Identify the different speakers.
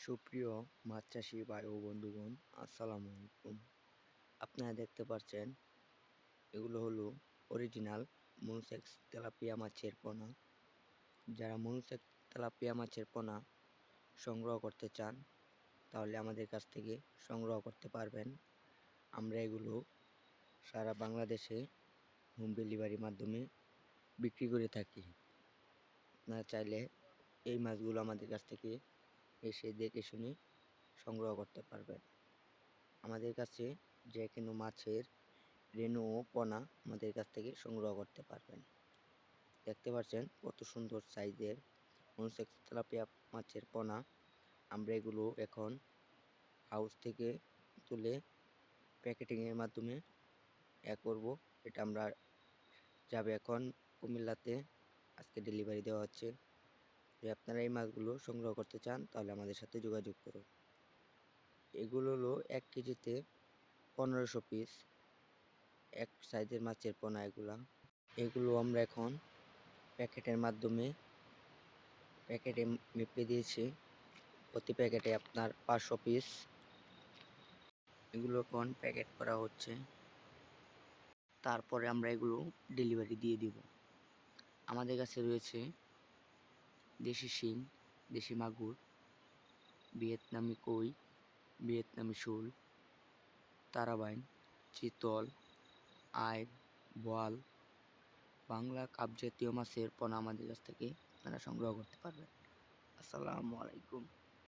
Speaker 1: সুপ্রিয় মাছ চাষি ভাই ও বন্ধুগণ, আসসালামু আলাইকুম। আপনারা দেখতে পাচ্ছেন এগুলো হলো অরিজিনাল মনুসেক্স তেলাপিয়া মাছের পোনা। যারা মনুসেক্স তেলাপিয়া মাছের পোনা সংগ্রহ করতে চান তাহলে আমাদের কাছ থেকে সংগ্রহ করতে পারবেন। আমরা এগুলো সারা বাংলাদেশে হোম ডেলিভারির মাধ্যমে বিক্রি করে থাকি। আপনারা চাইলে এই মাছগুলো আমাদের কাছ থেকে এসে দেখে শুনে সংগ্রহ করতে পারবেন। আমাদের কাছে যে কোনো মাছের রেণু ও পোনা আমাদের কাছ থেকে সংগ্রহ করতে পারবেন। দেখতে পাচ্ছেন কত সুন্দর সাইজের মনুসেক্স তেলাপিয়া মাছের পোনা। আমরা এগুলো এখন হাউস থেকে তুলে প্যাকেটিংয়ের মাধ্যমে করব। এটা আমরা যাবে এখন কুমিল্লাতে, আজকে ডেলিভারি দেওয়া হচ্ছে। যদি আপনারা এই মাছগুলো সংগ্রহ করতে চান তাহলে আমাদের সাথে যোগাযোগ করুন। এগুলো হলো 1 কেজিতে 1500 পিস এক সাইজের মাছের পোনা। এগুলো আমরা এখন প্যাকেটের মাধ্যমে প্যাকেটে মেপে দিয়েছি। প্রতি প্যাকেটে আপনার 500 পিস। এগুলো এখন প্যাকেট করা হচ্ছে, তারপরে আমরা এগুলো ডেলিভারি দিয়ে দিব। আমাদের কাছে রয়েছে দেশি শিং, দেশি মাগুর, ভিয়েতনামি কই, ভিয়েতনামি শোল, তারাবাইন, চিতল, আইড়, বোয়াল, বাংলা কাপ জাতীয় মাছের পোনা আমাদের কাছ থেকে আপনারা সংগ্রহ করতে পারবেন। আসসালামু আলাইকুম।